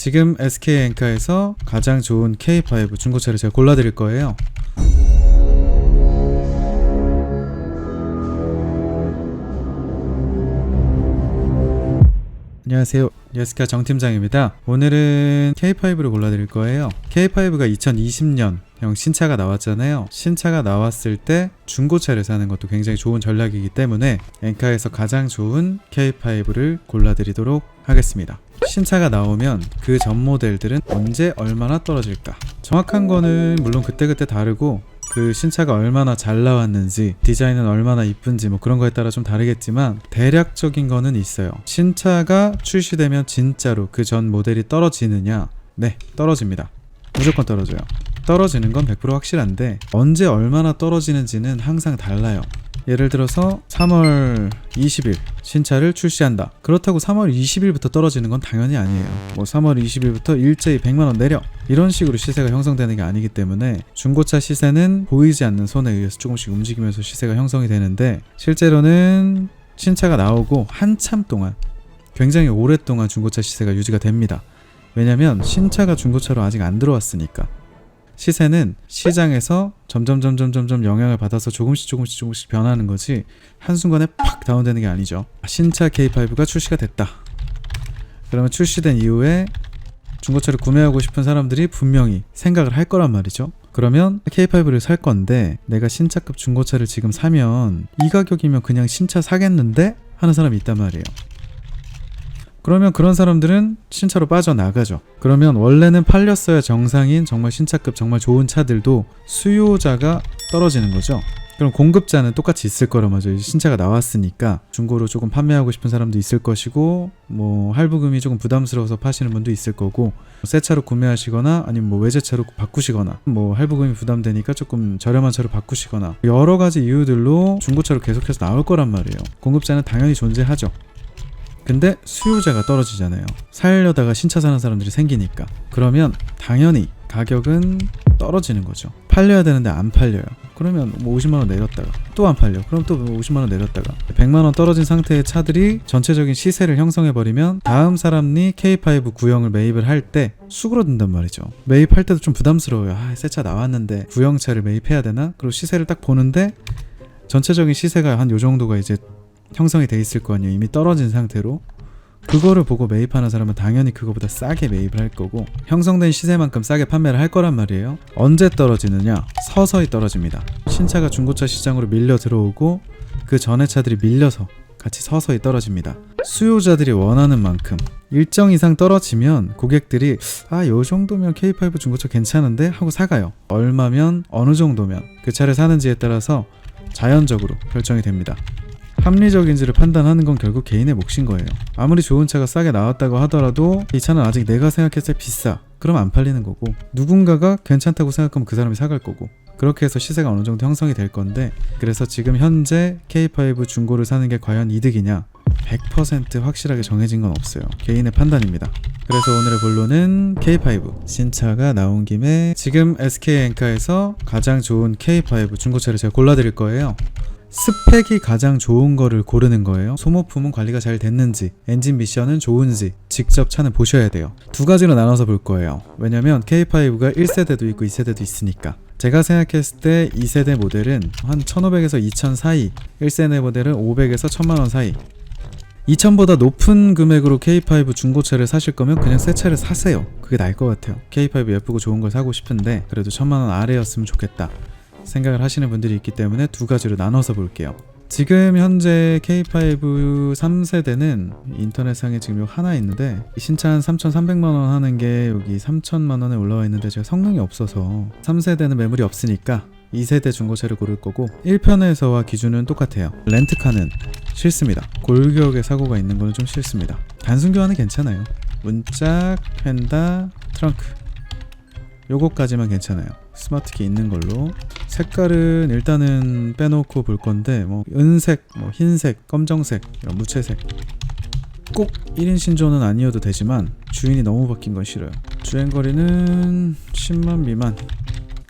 지금 SK엔카에서 가장 좋은 K5 중고차를 제가 골라드릴 거예요. 안녕하세요, 예스카 정팀장입니다. 오늘은 K5를 골라드릴 거예요. K5가 2020년형 신차가 나왔잖아요. 신차가 나왔을 때 중고차를 사는 것도 굉장히 좋은 전략이기 때문에 엔카에서 가장 좋은 K5를 골라드리도록 하겠습니다. 신차가 나오면 그 전 모델들은 언제 얼마나 떨어질까? 정확한 거는 물론 그때그때 다르고 그 신차가 얼마나 잘 나왔는지, 디자인은 얼마나 이쁜지 뭐 그런 거에 따라 좀 다르겠지만 대략적인 거는 있어요. 신차가 출시되면 진짜로 그 전 모델이 떨어지느냐? 네, 떨어집니다. 무조건 떨어져요. 떨어지는 건 100% 확실한데 언제 얼마나 떨어지는지는 항상 달라요. 예를 들어서 3월 20일 신차를 출시한다. 그렇다고 3월 20일부터 떨어지는 건 당연히 아니에요. 뭐 3월 20일부터 일제히 100만원 내려, 이런 식으로 시세가 형성되는 게 아니기 때문에 중고차 시세는 보이지 않는 손에 의해서 조금씩 움직이면서 시세가 형성이 되는데, 실제로는 신차가 나오고 한참 동안, 굉장히 오랫동안 중고차 시세가 유지가 됩니다. 왜냐면 신차가 중고차로 아직 안 들어왔으니까. 시세는 시장에서 점점 영향을 받아서 조금씩 변하는 거지 한순간에 팍 다운되는 게 아니죠. 신차 K5가 출시가 됐다. 그러면 출시된 이후에 중고차를 구매하고 싶은 사람들이 분명히 생각을 할 거란 말이죠. 그러면 K5를 살 건데 내가 신차급 중고차를 지금 사면 이 가격이면 그냥 신차 사겠는데? 하는 사람이 있단 말이에요. 그러면 그런 사람들은 신차로 빠져나가죠. 그러면 원래는 팔렸어야 정상인 정말 신차급 정말 좋은 차들도 수요자가 떨어지는 거죠. 그럼 공급자는 똑같이 있을 거란 말이죠. 신차가 나왔으니까 중고로 조금 판매하고 싶은 사람도 있을 것이고, 뭐 할부금이 조금 부담스러워서 파시는 분도 있을 거고, 새 차로 구매하시거나 아니면 뭐 외제차로 바꾸시거나, 뭐 할부금이 부담되니까 조금 저렴한 차로 바꾸시거나, 여러 가지 이유들로 중고차로 계속해서 나올 거란 말이에요. 공급자는 당연히 존재하죠. 근데 수요자가 떨어지잖아요. 사려다가 신차 사는 사람들이 생기니까. 그러면 당연히 가격은 떨어지는 거죠. 팔려야 되는데 안 팔려요. 그러면 뭐 50만원 내렸다가 또 안 팔려. 그럼 또 50만원 내렸다가 100만원 떨어진 상태의 차들이 전체적인 시세를 형성해버리면 다음 사람이 K5 구형을 매입을 할 때 수그러든단 말이죠. 매입할 때도 좀 부담스러워요. 새 차 나왔는데 구형차를 매입해야 되나? 그리고 시세를 딱 보는데 전체적인 시세가 한 요 정도가 이제 형성이 돼 있을 거 아니에요. 이미 떨어진 상태로. 그거를 보고 매입하는 사람은 당연히 그거보다 싸게 매입을 할 거고, 형성된 시세만큼 싸게 판매를 할 거란 말이에요. 언제 떨어지느냐? 서서히 떨어집니다. 신차가 중고차 시장으로 밀려 들어오고 그 전에 차들이 밀려서 같이 서서히 떨어집니다. 수요자들이 원하는 만큼 일정 이상 떨어지면 고객들이 요 정도면 K5 중고차 괜찮은데? 하고 사가요. 얼마면, 어느 정도면 그 차를 사는지에 따라서 자연적으로 결정이 됩니다. 합리적인지를 판단하는 건 결국 개인의 몫인 거예요. 아무리 좋은 차가 싸게 나왔다고 하더라도 이 차는 아직 내가 생각했을 때 비싸. 그럼 안 팔리는 거고, 누군가가 괜찮다고 생각하면 그 사람이 사갈 거고, 그렇게 해서 시세가 어느 정도 형성이 될 건데, 그래서 지금 현재 K5 중고를 사는 게 과연 이득이냐? 100% 확실하게 정해진 건 없어요. 개인의 판단입니다. 그래서 오늘의 본론은 K5 신차가 나온 김에 지금 SK엔카에서 가장 좋은 K5 중고차를 제가 골라드릴 거예요. 스펙이 가장 좋은 거를 고르는 거예요. 소모품은 관리가 잘 됐는지, 엔진 미션은 좋은지 직접 차는 보셔야 돼요. 두 가지로 나눠서 볼 거예요. 왜냐면 K5가 1세대도 있고 2세대도 있으니까. 제가 생각했을 때 2세대 모델은 한 1500에서 2000 사이, 1세대 모델은 500에서 1000만원 사이. 2000보다 높은 금액으로 K5 중고차를 사실 거면 그냥 새 차를 사세요. 그게 나을 것 같아요. K5 예쁘고 좋은 걸 사고 싶은데 그래도 1000만원 아래였으면 좋겠다 생각을 하시는 분들이 있기 때문에 두 가지로 나눠서 볼게요. 지금 현재 K5 3세대는 인터넷상에 지금 하나 있는데 신차 한 3,300만원 하는 게 여기 3,000만원에 올라와 있는데 제가 성능이 없어서 3세대는 매물이 없으니까 2세대 중고차를 고를 거고, 1편에서와 기준은 똑같아요. 렌트카는 싫습니다. 골격에 사고가 있는 거는 좀 싫습니다. 단순 교환은 괜찮아요. 문짝, 펜다, 트렁크 요거까지만 괜찮아요. 스마트키 있는 걸로. 색깔은 일단은 빼놓고 볼 건데, 뭐 은색, 뭐 흰색, 검정색, 이런 무채색. 꼭 1인 신조는 아니어도 되지만 주인이 너무 바뀐 건 싫어요. 주행거리는 10만 미만.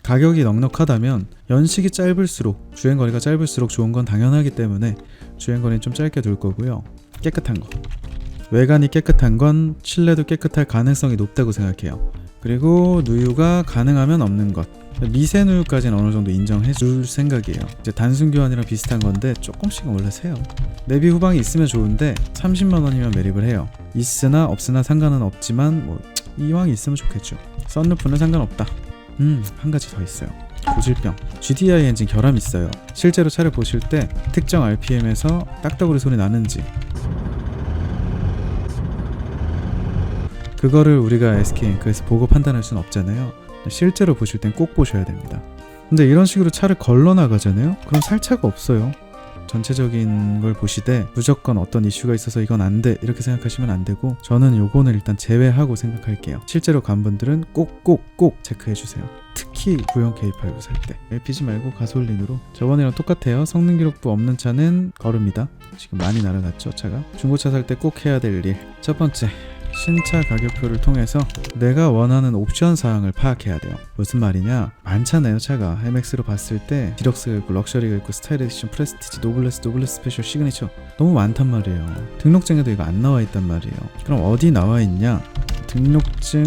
가격이 넉넉하다면 연식이 짧을수록, 주행거리가 짧을수록 좋은 건 당연하기 때문에 주행거리는 좀 짧게 둘 거고요. 깨끗한 거. 외관이 깨끗한 건 실내도 깨끗할 가능성이 높다고 생각해요. 그리고 누유가 가능하면 없는 것, 미세 누유까지는 어느 정도 인정해 줄 생각이에요. 이제 단순 교환이랑 비슷한 건데 조금씩은 원래 세요. 내비 후방이 있으면 좋은데 30만 원이면 매립을 해요. 있으나 없으나 상관은 없지만 뭐 이왕 있으면 좋겠죠. 썬루프는 상관없다. 한 가지 더 있어요. 고질병. GDI 엔진 결함이 있어요. 실제로 차를 보실 때 특정 RPM에서 딱따구리 소리 나는지, 그거를 우리가 SK앵커에서 보고 판단할 수는 없잖아요. 실제로 보실 땐 꼭 보셔야 됩니다. 근데 이런 식으로 차를 걸러 나가잖아요. 그럼 살 차가 없어요. 전체적인 걸 보시되 무조건 어떤 이슈가 있어서 이건 안 돼 이렇게 생각하시면 안 되고, 저는 요거는 일단 제외하고 생각할게요. 실제로 간 분들은 꼭 체크해 주세요. 특히 구형 K5 살 때 LPG 말고 가솔린으로. 저번이랑 똑같아요. 성능 기록부 없는 차는 거릅니다. 지금 많이 날아갔죠 차가. 중고차 살 때 꼭 해야 될 일, 첫 번째, 신차 가격표를 통해서 내가 원하는 옵션 사항을 파악해야 돼요. 무슨 말이냐, 많잖아요. 차가 MX로 봤을 때 디럭스가 있고 럭셔리가 있고 스타일 에디션, 프레스티지, 노블레스 스페셜, 시그니처 너무 많단 말이에요. 등록증에도 이거 안 나와 있단 말이에요. 그럼 어디 나와 있냐, 등록증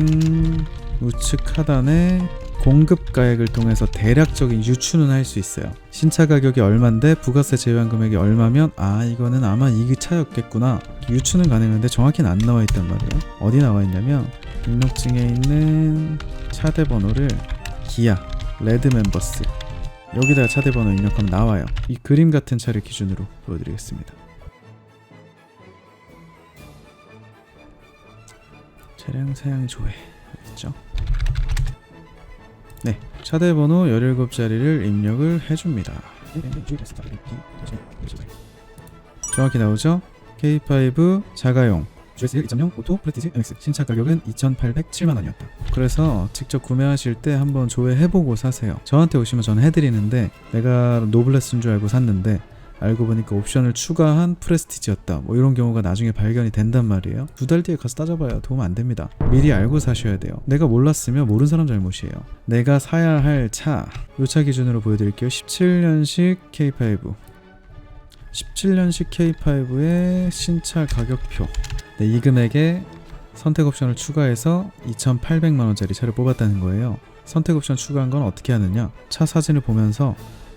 우측 하단에 공급 가액을 통해서 대략적인 유추는 할 수 있어요. 신차 가격이 얼만데 부가세 제외한 금액이 얼마면 이거는 아마 이 차였겠구나, 유추는 가능한데 정확히는 안 나와 있단 말이에요. 어디 나와 있냐면 등록증에 있는 차대 번호를 기아 레드 멤버스, 여기다가 차대 번호 입력하면 나와요. 이 그림 같은 차를 기준으로 보여드리겠습니다. 차량 사양 조회 있죠. 네, 차대 번호 17자리를 입력을 해줍니다. 정확히 나오죠? K5 자가용 GS 1.0 오토 프레티지 MX 신차 가격은 2,807만원이었다. 그래서 직접 구매하실 때 한번 조회해보고 사세요. 저한테 오시면 저는 해드리는데, 내가 노블레스인 줄 알고 샀는데 알고 보니까 옵션을 추가한 프레스티지였다, 뭐 이런 경우가 나중에 발견이 된단 말이에요. 2달 뒤에 가서 따져봐야 도움 안 됩니다. 미리 알고 사셔야 돼요. 내가 몰랐으면 모르는 사람 잘못이에요. 내가 사야 할 차, 요 차 기준으로 보여드릴게요. 17년식 K5 17년식 K5의 신차 가격표. 네, 이 금액에 선택 옵션을 추가해서 2,800만원짜리 차를 뽑았다는 거예요. 선택 옵션 추가한 건 어떻게 하느냐, 차 사진을 보면서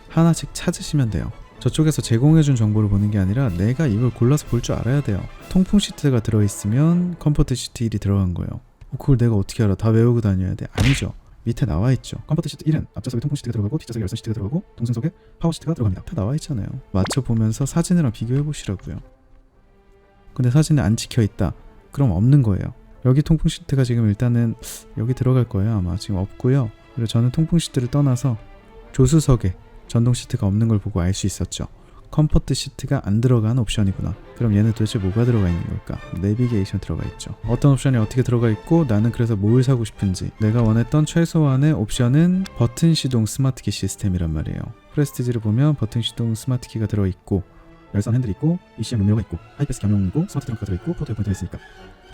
하나씩 찾으시면 돼요. 저쪽에서 제공해준 정보를 보는 게 아니라 내가 이걸 골라서 볼 줄 알아야 돼요. 통풍 시트가 들어있으면 컴포트 시트 1이 들어간 거예요. 그걸 내가 어떻게 알아? 다 외우고 다녀야 돼? 아니죠. 밑에 나와 있죠. 컴포트 시트 1은 앞좌석에 통풍 시트가 들어가고 뒷좌석에 열선 시트가 들어가고 동승석에 파워 시트가 들어갑니다. 다 나와 있잖아요. 맞춰보면서 사진이랑 비교해 보시라고요. 근데 사진에 안 찍혀 있다, 그럼 없는 거예요. 여기 통풍 시트가 지금 일단은 여기 들어갈 거예요. 아마 지금 없고요. 그리고 저는 통풍 시트를 떠나서 조수석에 전동 시트가 없는 걸 보고 알 수 있었죠. 컴포트 시트가 안 들어간 옵션이구나. 그럼 얘는 도대체 뭐가 들어가 있는 걸까? 내비게이션 들어가 있죠. 어떤 옵션이 어떻게 들어가 있고 나는 그래서 뭘 사고 싶은지. 내가 원했던 최소한의 옵션은 버튼 시동 스마트키 시스템이란 말이에요. 프레스티지를 보면 버튼 시동 스마트키가 들어있고 열선 핸들이 있고 ECM 음료가 있고 하이패스 겸용이고 스마트 트렁크가 들어있고 포토 에어컨이 들어있으니까.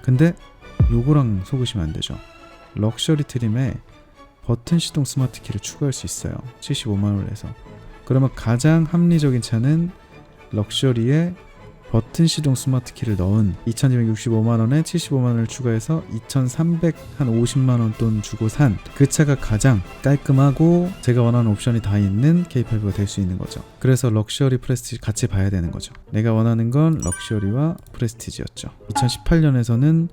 근데 요거랑 속으시면 안 되죠. 럭셔리 트림에 버튼 시동 스마트 키를 추가할 수 있어요. 75만원을 해서. 그러면 가장 합리적인 차는 럭셔리에 버튼 시동 스마트 키를 넣은 2,265만원에 75만원을 추가해서 2,350만원 돈 주고 산 그 차가 가장 깔끔하고 제가 원하는 옵션이 다 있는 K5가 될 수 있는 거죠. 그래서 럭셔리 프레스티지 같이 봐야 되는 거죠. 내가 원하는 건 럭셔리와 프레스티지였죠. 2018년에서는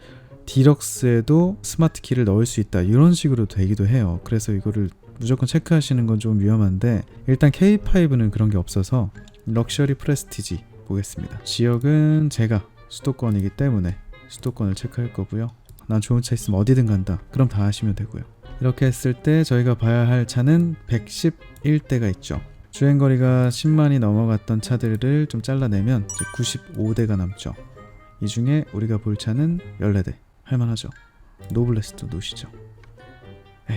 디럭스에도 스마트 키를 넣을 수 있다, 이런 식으로 되기도 해요. 그래서 이거를 무조건 체크하시는 건 좀 위험한데, 일단 K5는 그런 게 없어서 럭셔리 프레스티지 보겠습니다. 지역은 제가 수도권이기 때문에 수도권을 체크할 거고요. 난 좋은 차 있으면 어디든 간다, 그럼 다 하시면 되고요. 이렇게 했을 때 저희가 봐야 할 차는 111대가 있죠. 주행거리가 10만이 넘어갔던 차들을 좀 잘라내면 이제 95대가 남죠. 이 중에 우리가 볼 차는 14대 할만하죠. 노블레스도 놓으시죠.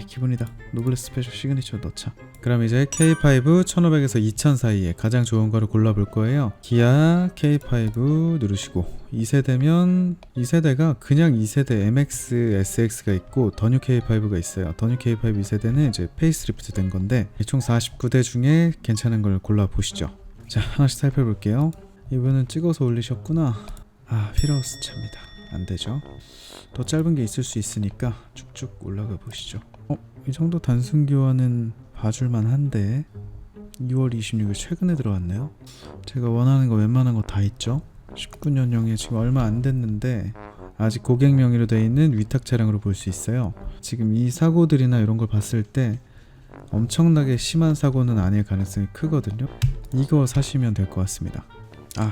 기분이다. 노블레스 스페셜 시그니처 넣자. 그럼 이제 K5 1500에서 2000 사이에 가장 좋은 거를 골라볼 거예요. 기아 K5 누르시고 2세대면 2세대가 그냥 2세대 MX, SX가 있고 더뉴 K5가 있어요. 더뉴 K5 2세대는 이제 페이스리프트 된 건데 총 49대 중에 괜찮은 걸 골라보시죠. 자, 하나씩 살펴볼게요. 이분은 찍어서 올리셨구나. 휠하우스 차입니다. 안 되죠. 더 짧은 게 있을 수 있으니까 쭉쭉 올라가 보시죠. 이 정도 단순 교환은 봐줄만 한데 2월 26일 최근에 들어왔네요. 제가 원하는 거 웬만한 거 다 있죠. 19년형에 지금 얼마 안 됐는데 아직 고객 명의로 되어 있는 위탁 차량으로 볼 수 있어요. 지금 이 사고들이나 이런 걸 봤을 때 엄청나게 심한 사고는 아닐 가능성이 크거든요. 이거 사시면 될 것 같습니다.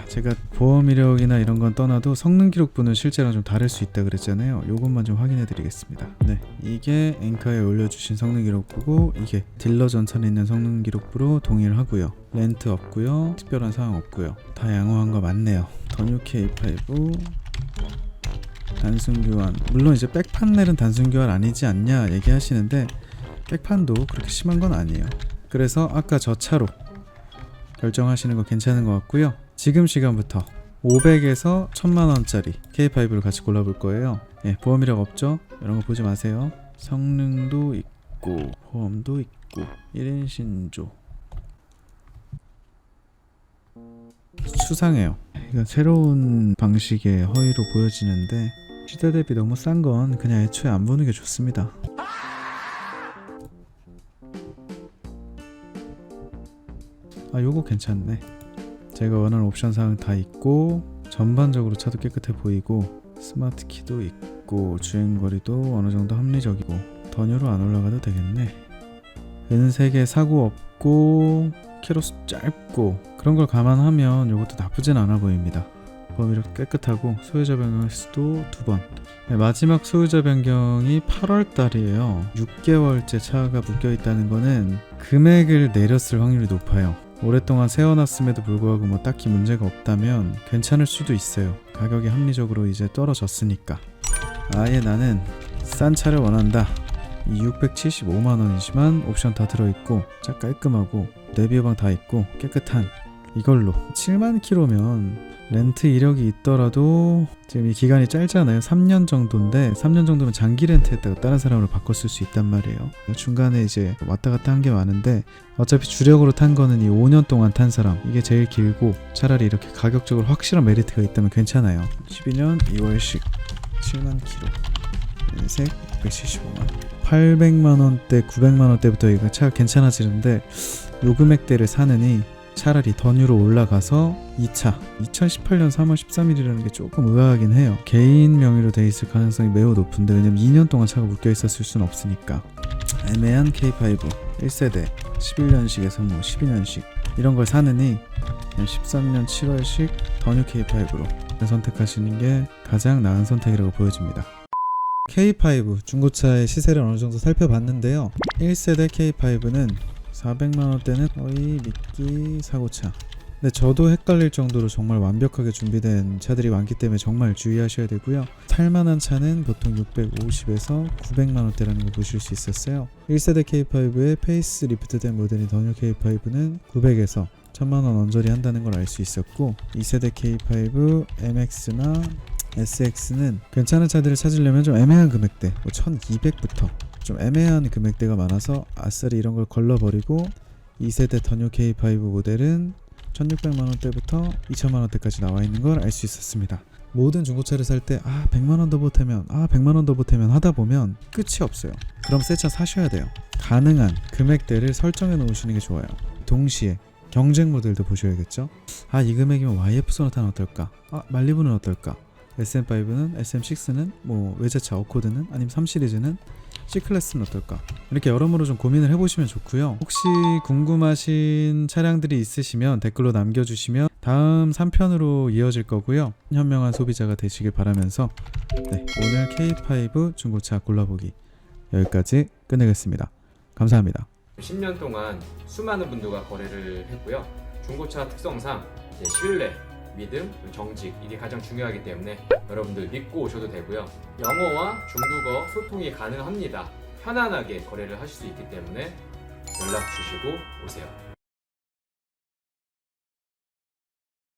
제가 보험 이력이나 이런 건 떠나도 성능 기록부는 실제랑 좀 다를 수 있다 그랬잖아요. 요것만 좀 확인해 드리겠습니다. 네, 이게 앵커에 올려주신 성능 기록부고 이게 딜러 전선에 있는 성능 기록부로 동의를 하고요. 렌트 없고요. 특별한 사항 없고요. 다 양호한 거 맞네요. 더뉴 K5 단순 교환. 물론 이제 백 판넬은 단순 교환 아니지 않냐 얘기하시는데 백판도 그렇게 심한 건 아니에요. 그래서 아까 저 차로 결정하시는 거 괜찮은 것 같고요. 지금 시간부터 500에서 1000만원짜리 K5를 같이 골라볼 거예요. 보험 이력 없죠? 이런 거 보지 마세요. 성능도 있고 보험도 있고 1인 신조. 수상해요. 이건 새로운 방식의 허위로 보여지는데 시대 대비 너무 싼 건 그냥 애초에 안 보는 게 좋습니다. 요거 괜찮네. 제가 원하는 옵션 사항 다 있고 전반적으로 차도 깨끗해 보이고 스마트 키도 있고 주행거리도 어느 정도 합리적이고 더뉴로 안 올라가도 되겠네. 은색에 사고 없고 키로수 짧고 그런 걸 감안하면 이것도 나쁘진 않아 보입니다. 보험 이력 깨끗하고 소유자 변경 횟수도 2번. 마지막 소유자 변경이 8월 달이에요. 6개월째 차가 묶여 있다는 거는 금액을 내렸을 확률이 높아요. 오랫동안 세워놨음에도 불구하고 뭐 딱히 문제가 없다면 괜찮을 수도 있어요. 가격이 합리적으로 이제 떨어졌으니까. 아예 나는 싼 차를 원한다. 이 675만원이지만 옵션 다 들어있고 차 깔끔하고 내비유방 다 있고 깨끗한 이걸로 7만 킬로면 렌트 이력이 있더라도 지금 이 기간이 짧잖아요. 3년 정도인데 3년 정도면 장기 렌트했다가 다른 사람으로 바꿨을 수 있단 말이에요. 중간에 이제 왔다 갔다 한 게 많은데 어차피 주력으로 탄 거는 이 5년 동안 탄 사람 이게 제일 길고 차라리 이렇게 가격적으로 확실한 메리트가 있다면 괜찮아요. 12년 2월식 7만 킬로 흰색 675만원 800만원대 900만원대부터 이거 차가 괜찮아지는데 요 금액대를 사느니 차라리 더뉴로 올라가서 2차 2018년 3월 13일이라는 게 조금 의아하긴 해요. 개인 명의로 돼 있을 가능성이 매우 높은데 왜냐면 2년 동안 차가 묶여 있었을 수는 없으니까. 애매한 K5 1세대 11년식에서 뭐 12년식 이런 걸 사느니 13년 7월식 더뉴 K5로 선택하시는 게 가장 나은 선택이라고 보여집니다. K5 중고차의 시세를 어느 정도 살펴봤는데요. 1세대 K5는 400만원대는 거의 미끼 사고차. 근데 저도 헷갈릴 정도로 정말 완벽하게 준비된 차들이 많기 때문에 정말 주의하셔야 되고요. 탈만한 차는 보통 650에서 900만원대라는 걸 보실 수 있었어요. 1세대 K5의 페이스 리프트된 모델인 더뉴 K5는 900에서 1000만원 언저리 한다는 걸 알 수 있었고 2세대 K5 MX나 SX는 괜찮은 차들을 찾으려면 좀 애매한 금액대 1200부터 좀 애매한 금액대가 많아서 아싸리 이런 걸 걸러버리고 2세대 더뉴 K5 모델은 1600만원대부터 2000만원대까지 나와 있는 걸 알 수 있었습니다. 모든 중고차를 살 때 100만원 더 보태면 100만원 더 보태면 하다 보면 끝이 없어요. 그럼 새 차 사셔야 돼요. 가능한 금액대를 설정해 놓으시는 게 좋아요. 동시에 경쟁 모델도 보셔야겠죠. 이 금액이면 YF 소나타는 어떨까? 말리부는 어떨까? SM5는 SM6는 뭐 외제차 어코드는 아니면 3시리즈는 C클래스는 어떨까? 이렇게 여러모로 좀 고민을 해보시면 좋고요. 혹시 궁금하신 차량들이 있으시면 댓글로 남겨주시면 다음 3편으로 이어질 거고요. 현명한 소비자가 되시길 바라면서 오늘 K5 중고차 골라보기 여기까지 끝내겠습니다. 감사합니다. 10년 동안 수많은 분들과 거래를 했고요. 중고차 특성상 신뢰, 믿음, 정직 이게 가장 중요하기 때문에 여러분들 믿고 오셔도 되고요. 영어와 중국어 소통이 가능합니다. 편안하게 거래를 하실 수 있기 때문에 연락 주시고 오세요.